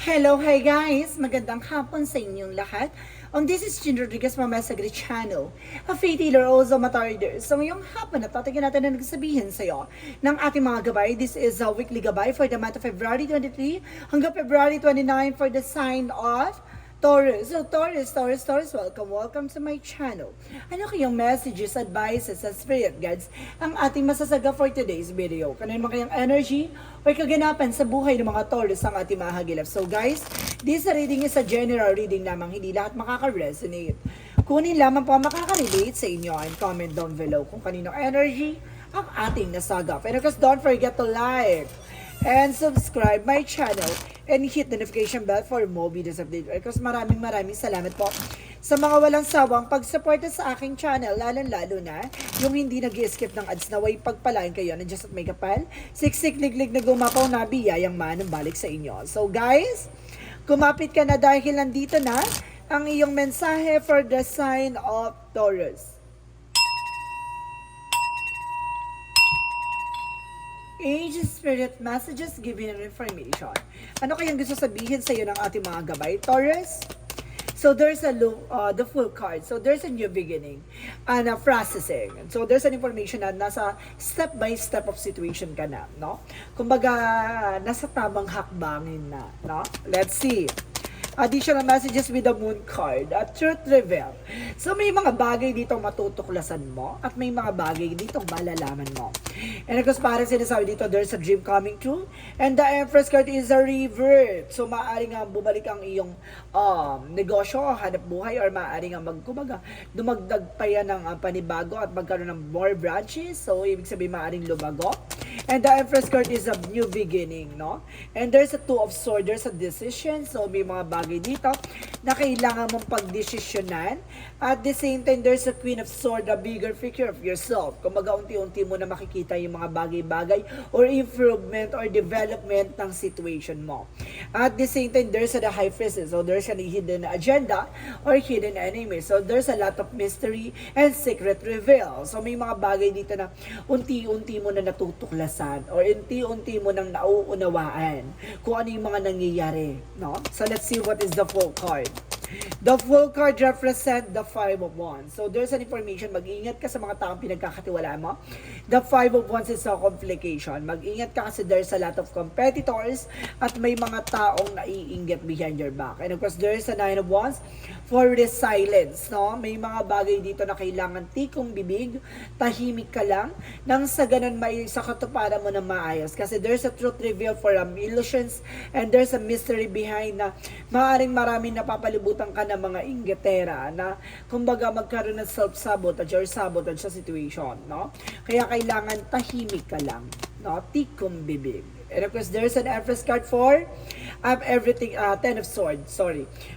Hello, hi guys! Magandang hapon sa inyong lahat. This is Jin Rodriguez from Masagri Channel, a faith healer also matarder. So ngayong hapon na tatigyan natin na nagsabihin sa iyo ng ating mga gabay. This is a weekly gabay for the month of February 23 hanggang February 29 for the sign of Taurus. So Taurus, welcome to my channel. Ano kayong messages, advices, and spirit guides ang ating masasaga for today's video? Kanino kayang energy o kaganapan sa buhay ng mga Taurus ang ating mahagilap? So guys, this reading is a general reading lamang, hindi lahat makaka-resonate. Kunin lamang po ang makaka-relate sa inyo and comment down below kung kanino energy ang ating nasagap. And of course, don't forget to like and subscribe my channel and hit the notification bell for more videos update. Because maraming salamat po sa mga walang sawang pagsuporta sa aking channel, lalo na yung hindi nag-skip ng ads, naway pagpalain kayo na just at may kapal, siksik liglig na gumapaw na biyayang manang balik sa inyo. So guys, kumapit ka na dahil nandito na ang iyong mensahe for the sign of Taurus. Angel Spirit Messages giving information. Ano kayang gusto sabihin sa iyo ng ating mga gabay, Taurus? So there's the full card. So there's a new beginning and a processing. So there's an information na nasa step by step of situation ka na, no? Kumbaga nasa tamang hakbangin na, no? Let's see. Additional messages with the moon card at truth reveal. So may mga bagay dito matutuklasan mo at may mga bagay dito malalaman mo. And of course, parang sinasabi dito, there's a dream coming true. And the Empress card is a revert. So maaaring nga bumalik ang iyong negosyo, hanap buhay, or maaaring nga dumagdag pa yan ng panibago at magkaroon ng more branches. So ibig sabihin maaaring lumago. And the Empress card is a new beginning, no? And there's a Two of Swords, there's a decision. So may mga bagay dito na kailangan mong pagdesisyonan. At the same time, there's a Queen of Swords, a bigger figure of yourself. Kung unti-unti mo na makikita yung mga bagay-bagay or improvement or development ng situation mo. At the same time, there's the High Priestess. So there's a hidden agenda or hidden enemy. So there's a lot of mystery and secret reveal. So may mga bagay dito na unti-unti mo na natutuklasan or unti-unti mo nang nauunawaan kung ano yung mga nangyayari, no? So let's see what is the full card. The full card represent the Five of Wands. So there's an information, mag-ingat ka sa mga taong pinagkakatiwalaan mo. The Five of Wands is a complication. Mag-ingat ka kasi there's a lot of competitors at may mga taong naiinggit behind your back. And of course, there's a Nine of Wands for resilience, no? May mga bagay dito na kailangan tikong bibig, tahimik ka lang, nang sa ganun may sa katuparan mo na maayos. Kasi there's a truth reveal for illusions and there's a mystery behind na maaaring maraming napapalibutan ka ng mga inggitera na kumbaga magkaroon ng self-sabotage or sabotage sa situation, no? Kaya kailangan tahimik ka lang, no? Tikong bibig. And of course, there's an Empress card for everything, Ten of Swords,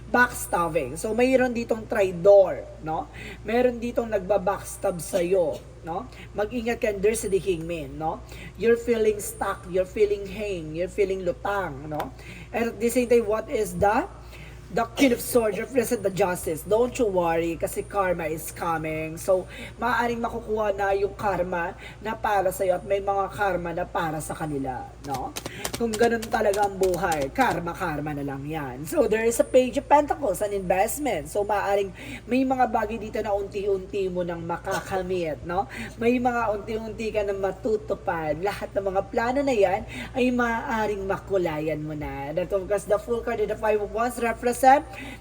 backstabbing. So, mayroon ditong traitor, no? Meron ditong nagba-backstab sa'yo, no? Mag-ingat ka, there's the Hangman, no? You're feeling stuck, you're feeling you're feeling lutang, no? And at the same time, what is the Queen of Swords represent the justice. Don't you worry kasi karma is coming. So, maaaring makukuha na yung karma na para sa'yo at may mga karma na para sa kanila, no? Kung ganun talaga ang buhay, karma na lang yan. So, there is a Page of Pentacles, an investment. So, maaaring may mga bagay dito na unti-unti mo nang makakamit, no? May mga unti-unti ka na matutupad. Lahat ng mga plano na yan ay maaaring makulayan mo na. Because the full card of the Five of Wands represent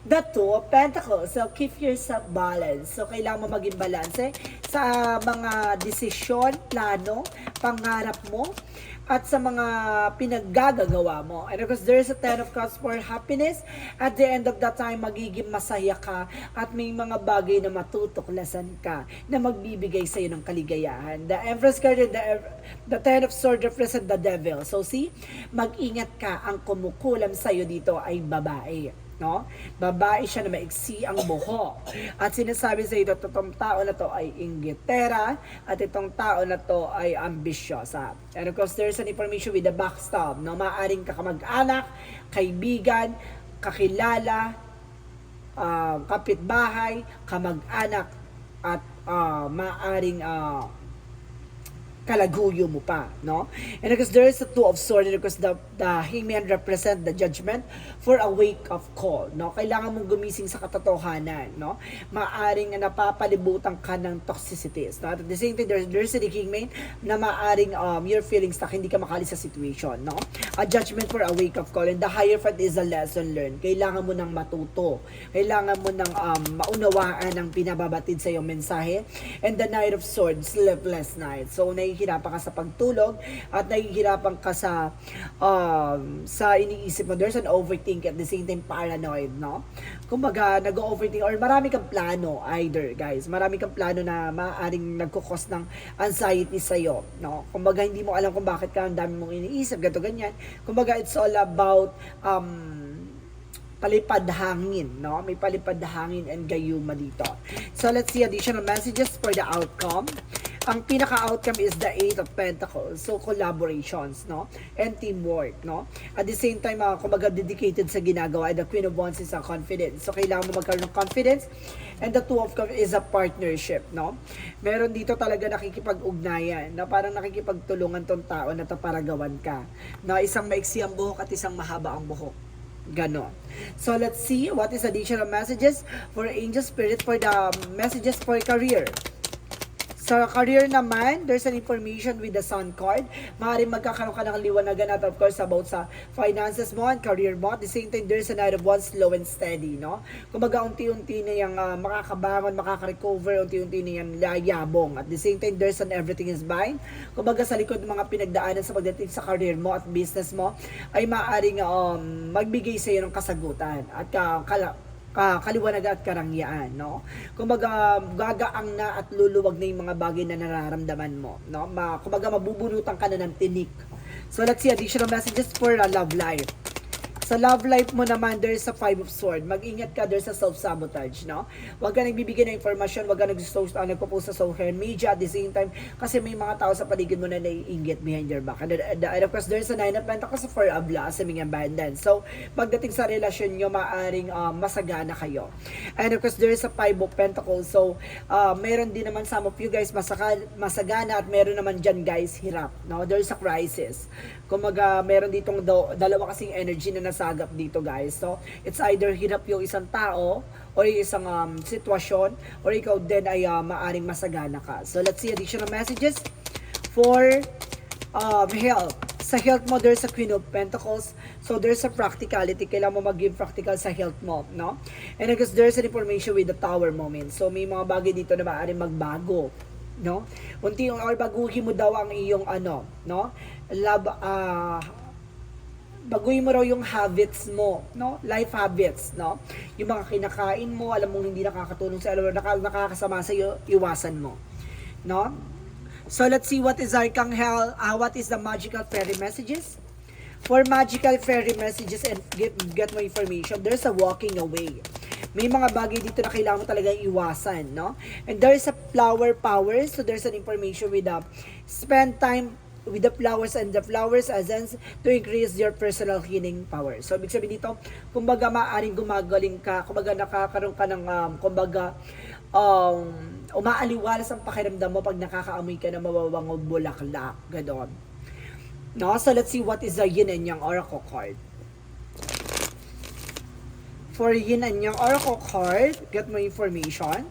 the Two of Pentacles. So, keep yourself balanced. So, kailangan mo maging balance sa mga desisyon, plano, pangarap mo, at sa mga pinaggagawa mo. And of course, there's a Ten of Cups for happiness. At the end of that time, magiging masaya ka at may mga bagay na matutuklasan ka na magbibigay sa iyo ng kaligayahan. The Empress card and the Ten of Swords represent the Devil. So see, mag-ingat ka, ang kumukulam sa iyo dito ay babae. No? Babae siya na maiksi ang buhok. At sinasabi sa ito, itong tao na to ay inggitera at itong tao na to ay ambisyosa. And of course, there's an information with the backstab. No? Maaring kakamag-anak, kaibigan, kakilala, kapitbahay, kamag-anak, at maaring kalaguyo mo pa, no? And because there is a two of swords, because the hangman represent the judgment for a wake-up call, no? Kailangan mong gumising sa katotohanan, no? Maaring napapalibutan ka ng toxicities, no? At the same time, there's a hangman na maaring your feelings na hindi ka makali sa situation, no? A judgment for a wake-up call, and the higher front is a lesson learned. Kailangan mo nang matuto. Kailangan mo nang maunawaan ang pinababatid sa iyong mensahe. And the Knight of Swords, sleepless night. So, nahihirapan ka sa pagtulog at nahihirapan ka sa iniisip mo. There's an overthink at the same time paranoid, no? Kumbaga, nag-overthink or marami kang plano either, guys. Marami kang plano na maaaring nagkukos ng anxiety sa'yo, no? Kumbaga, hindi mo alam kung bakit ka ang dami mong iniisip, gato ganyan. Kumbaga, it's all about palipad hangin, no? May palipad hangin and gayuma dito. So, let's see additional messages for the outcome. Ang pinaka-outcome is the Eight of Pentacles. So, collaborations, no? And teamwork, no? At the same time, kumbaga dedicated sa ginagawa. The Queen of Wands is a confidence. So, kailangan mo magkaroon ng confidence. And the Two of Cups is a partnership, no? Meron dito talaga nakikipag-ugnayan, na parang nakikipagtulungan tong tao na taparagawan ka. Na isang maiksi ang buhok at isang mahaba ang buhok. Ganon. So, let's see what is additional messages for Angel Spirit for the messages for career. Sa career naman, there's an information with the Sun card. Maaaring magkakaroon ka ng liwanagan at of course about sa finances mo and career mo. At the same time, there's a Knight of Wands, slow and steady, no? Kumbaga, unti-unti na yung makakabangon, makaka-recover, unti-unti na yung layabong. At the same time, there's an everything is fine. Kumbaga, sa likod ng mga pinagdaanan sa pagdating sa career mo at business mo, ay maaaring magbigay sa iyo ng kasagutan at kaliwanagan at karangyaan, no? Kumbaga, gagaang na at luluwag na yung mga bagay na nararamdaman mo, no? Kumbaga, mabubunutan ka na ng tinik. So, let's see additional messages for love life. Sa love life mo naman, there's a Five of Swords. Mag-ingat ka, there's a self-sabotage, no? Huwag ka nagbibigay ng informasyon, huwag ka nagpo-post sa social media at the same time, kasi may mga tao sa paligid mo na naiinggit behind your back. And of course, there's a Nine of Pentacles for a blossoming abundance. So, pagdating sa relasyon nyo, maaring masagana kayo. And of course, there's a Five of Pentacles. So, meron din naman some of you guys masagana at meron naman dyan guys, hirap, no? There's a crisis. Kumaga, meron ditong dalawa kasing energy na nasagap dito, guys. So, it's either hirap yung isang tao o yung isang sitwasyon or ikaw din ay maaring masagana ka. So, let's see additional messages for health. Sa health mo, there's a Queen of Pentacles. So, there's a practicality. Kailangan mo mag-give practical sa health mo, no? And because there's an information with the Tower moment. So, may mga bagay dito na maaaring magbago, no? Unti or baguhin mo daw ang iyong no? Baguhin mo raw yung habits mo, no? Life habits, no? Yung mga kinakain mo, alam mong hindi nakakatulong sa nakakasama sa iyo, iwasan mo, no? So, let's see what is Archangel, what is the magical fairy messages? For magical fairy messages and get more information, there's a walking away. May mga bagay dito na kailangan mo talagang iwasan, no? And there's a flower power, so there's an information with spend time with the flowers and the flowers essence to increase your personal healing power. So, ibig sabihin dito, kumbaga maaaring gumagaling ka, kumbaga nakakaroon ka ng, umaaliwalas ang pakiramdam mo pag nakakaamoy ka ng mababangong bulaklak, gano'n. No? So, let's see what is the Yin and Yang Oracle card. For Yin and Yang Oracle card, get more information.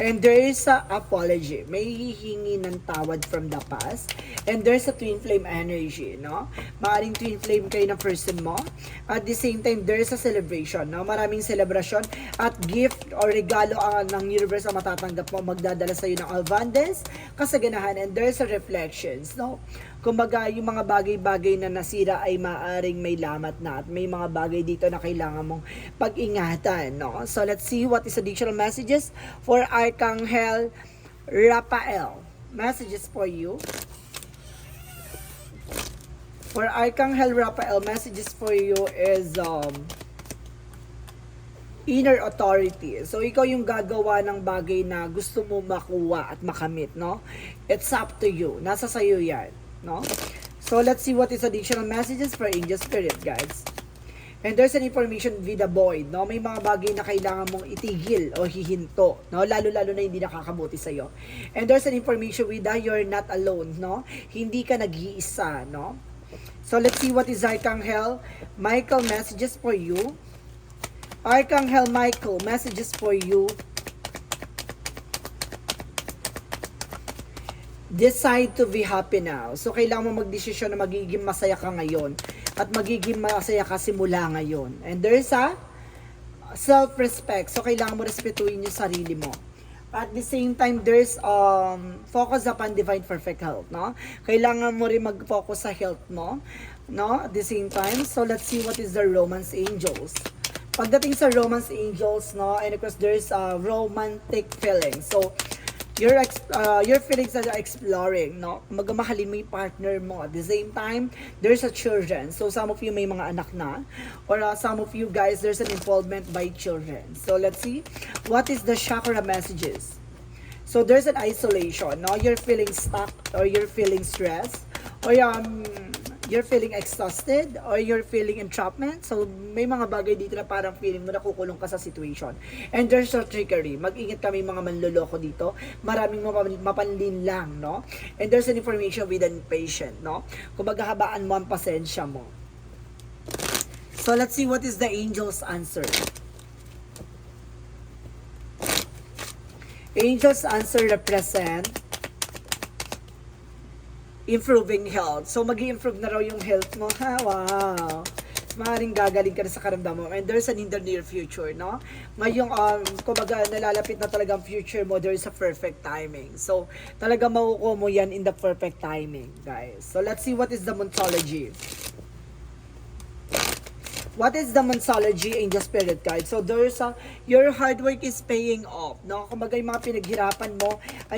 And there is a apology. May hihingi ng tawad from the past. And there's a twin flame energy, no? Maaring twin flame kayo ng person mo. At the same time, there's a celebration, no? Maraming celebration at gift or regalo ng universe ang matatanggap mo. Magdadala sa'yo ng abundance, kasaganahan, and there's a reflections, no? Kumbaga, yung mga bagay-bagay na nasira ay maaring may lamat na at may mga bagay dito na kailangan mong pag-ingatan, no? So, let's see what is additional messages for Archangel Raphael. Messages for you. For Archangel Raphael, messages for you is inner authority. So, ikaw yung gagawa ng bagay na gusto mo makuha at makamit, no? It's up to you. Nasa sayo yan, no? So, let's see what is additional messages for Angel Spirit, guys. And there's an information with the void, no? May mga bagay na kailangan mong itigil o hihinto, no? Lalo-lalo na hindi nakakabuti sa'yo. And there's an information with the you're not alone, no? Hindi ka nag-iisa, no? So let's see what is Archangel Michael messages for you. Archangel Michael messages for you. Decide to be happy now. So, kailangan mo magdesisyon na magiging masaya ka ngayon. At magiging masaya ka simula ngayon. And there's a self-respect. So, kailangan mo respetuhin yung sarili mo. At the same time, there's focus upon divine perfect health, no? Kailangan mo rin mag-focus sa health mo, no? At the same time, so let's see what is the romance angels. Pagdating sa romance angels, no? And of course, there's a romantic feeling. So, your feelings are exploring, no? Magmahalin mo yung partner mo. At the same time, there's a children. So, some of you may mga anak na. Or some of you guys, there's an involvement by children. So, let's see. What is the chakra messages? So, there's an isolation, no? You're feeling stuck or you're feeling stressed. Or you're feeling exhausted or you're feeling entrapment. So, may mga bagay dito na parang feeling mo nakukulong ka sa situation. And there's a trickery. Mag-ingat kami mga manloloko dito. Maraming mapanlin lang, no? And there's an information with an patient, no? Kung maghahabaan mo ang pasensya mo. So, let's see what is the angel's answer. Angel's answer represent improving health. So, mag-i-improve na raw yung health mo. Ha? Wow. Maaaring gagaling ka na sa karamdaman mo. And there's an in the near future, no? Ngayong, kumbaga, nalalapit na talagang future mo, there is a perfect timing. So, talaga makukuha mo yan in the perfect timing, guys. So, let's see what is the Monsology. What is the Monsology Angel Spirit Guide? So, there's your hard work is paying off, no? Kumbaga, yung mga pinaghirapan mo ay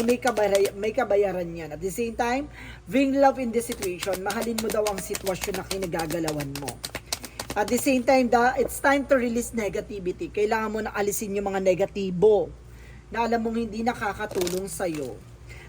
may kabayaran yan. At the same time, bring love in this situation. Mahalin mo daw ang sitwasyon na kinagagalawan mo. At the same time, it's time to release negativity. Kailangan mo na alisin yung mga negatibo na alam mong hindi nakakatulong sa'yo.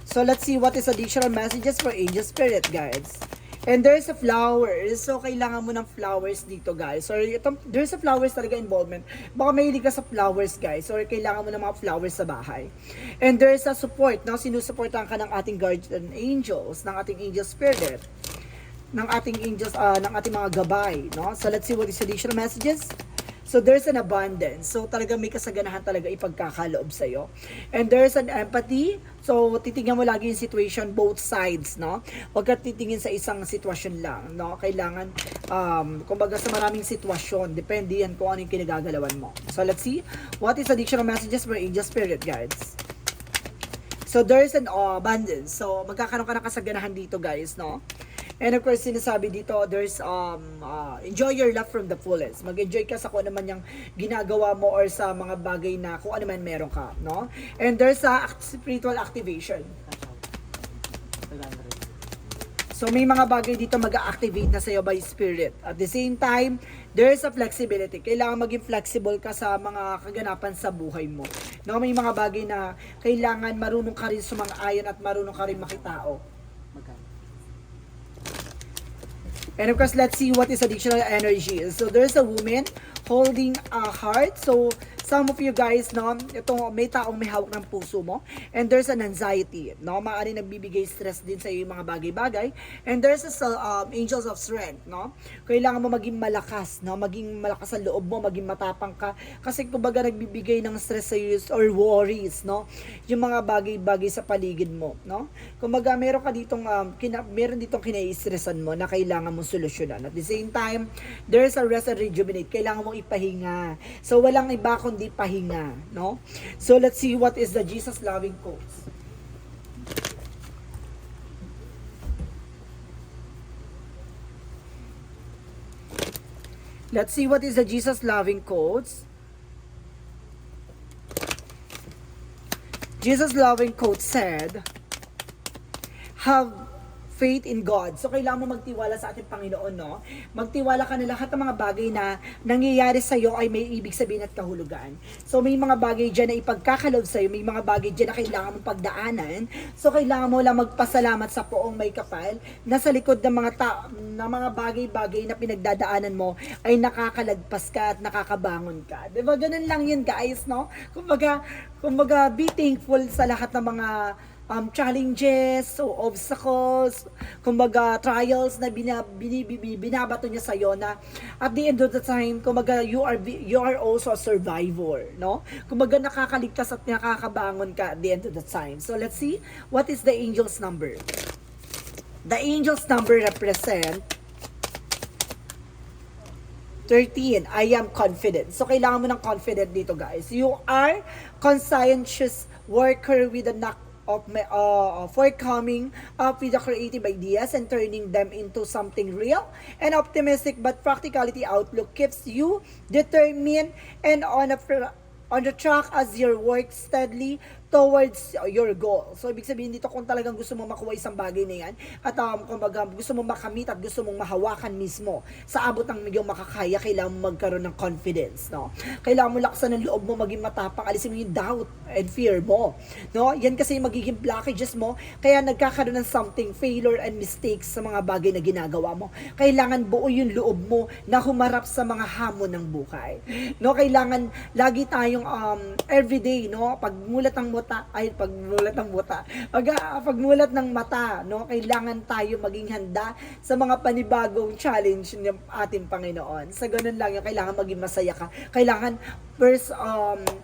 So, let's see what is additional messages for Angel Spirit Guides. And there's a flowers. So, kailangan mo ng flowers dito, guys. Or, there's a flowers talaga involvement. Baka mahilig ka sa flowers, guys. Or, kailangan mo ng mga flowers sa bahay. And there's a support. No? Sinusuportahan ka ng ating guardian angels, ng ating angel spirit, ng ating angels, ng ating mga gabay. No? So, let's see what is additional messages. So, there's an abundance. So, talaga may kasaganahan talaga ipagkakaloob sa'yo. And there's an empathy. So, titingnan mo lagi yung situation, both sides, no? Huwag ka titingin sa isang sitwasyon lang, no? Kailangan, kumbaga sa maraming sitwasyon, depende yan kung ano yung kinagagalawan mo. So, let's see. What is additional messages for Angel Spirit Guides? So, there's an abundance. So, magkakaroon ka ng kasaganahan dito, guys, no? And of course, sinasabi dito, there's enjoy your life from the fullest. Mag-enjoy ka sa kung ano man yung ginagawa mo or sa mga bagay na kung ano man meron ka, no? And there's a spiritual activation. So, may mga bagay dito mag-activate na sa'yo by spirit. At the same time, there's a flexibility. Kailangan maging flexible ka sa mga kaganapan sa buhay mo. No, may mga bagay na kailangan marunong ka rin sumang-ayon at marunong ka rin makitao. And of course, let's see what is additional energy. So, there's a woman holding a heart. So, some of you guys, no, ito, may taong may hawak ng puso mo. And there's an anxiety, no? Maaari nagbibigay stress din sa iyo yung mga bagay-bagay. And there's a angels of strength, no? Kailangan mo maging malakas, no? Maging malakas sa loob mo, maging matapang ka. Kasi kumbaga nagbibigay ng stress sa iyo or worries, no? Yung mga bagay-bagay sa paligid mo, no? Kumbaga meron ka ditong, meron ditong kinai-stressan mo na kailangan mong solusyonan. At the same time, there's a rest and rejuvenate. Kailangan mong ipahinga. So, walang iba kundi pahinga, no? So, let's see what is the Jesus loving quotes. Let's see what is the Jesus loving quotes. Jesus loving quote said, have faith in God. So, kailangan mo magtiwala sa ating Panginoon, no? Magtiwala ka na lahat ng mga bagay na nangyayari sa'yo ay may ibig sabihin at kahulugan. So, may mga bagay dyan na ipagkakalob sa'yo, may mga bagay dyan na kailangan mong pagdaanan. So, kailangan mo lang magpasalamat sa Poong may kapal na sa likod ng ng mga bagay-bagay na pinagdadaanan mo ay nakakalagpas ka at nakakabangon ka. Diba? Ganun lang yun, guys, no? Kumbaga, be thankful sa lahat ng mga challenges, so obstacles, kumbaga trials na binabato niya sa iyo na at the end of the time, kumbaga you are also a survivor, no? Kumbaga nakakaligtas at nakakabangon ka at the end of the time. So let's see, what is the angel's number? The angel's number represent 13. I am confident. So, kailangan mo ng confident dito, guys. You are conscientious worker with a knack of forthcoming with the creative ideas and turning them into something real and optimistic, but practicality outlook keeps you determined and on the track as you work steadily towards your goal. So, ibig sabihin dito, kung talagang gusto mong makuha isang bagay na yan, at kumbaga, gusto mong makamit at gusto mong mahawakan mismo sa abot ng iyong makakaya, kailangan mo magkaroon ng confidence, no? Kailangan mo laksan ng loob mo, maging matapang, alisin mo yung doubt and fear mo, no? Yan kasi yung magiging blockages mo, kaya nagkakaroon ng something, failure and mistakes sa mga bagay na ginagawa mo. Kailangan buo yung loob mo na humarap sa mga hamon ng buhay, no? Kailangan lagi tayong everyday, no? Pagmulat ng mata, no? Kailangan tayo maging handa sa mga panibagong challenge ng ating Panginoon. Sa ganun lang yung kailangan maging masaya ka. Kailangan first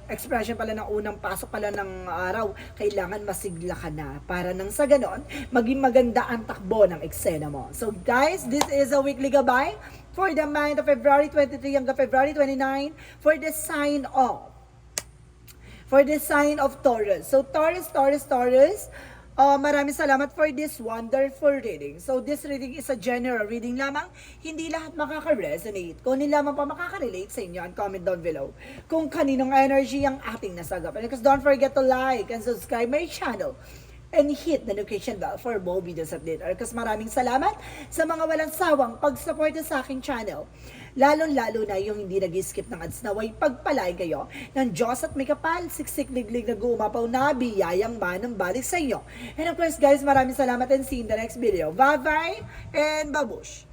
expression pala ng unang pasok pala ng araw, kailangan masigla ka na para nang sa ganon, maging maganda ang takbo ng eksena mo. So guys, this is a weekly gabay for the month of February 23 hanggang February 29 for the sign of Taurus. So Taurus, maraming salamat for this wonderful reading. So this reading is a general reading lamang. Hindi lahat makaka-resonate. Kung hindi lamang pa makaka-relate sa inyo, and comment down below kung kaninong energy ang ating nasagap. And because don't forget to like and subscribe my channel and hit the notification bell for more videos update. Kasi maraming salamat sa mga walang sawang pag-support sa aking channel. Lalo-lalo na yung hindi nag-skip ng ads, naway pagpalain kayo ng Diyos at may kapal, siksik, liglig na gumapaw na biyayang manang balik sa inyo. And of course guys, maraming salamat and see you in the next video. Bye-bye and babush!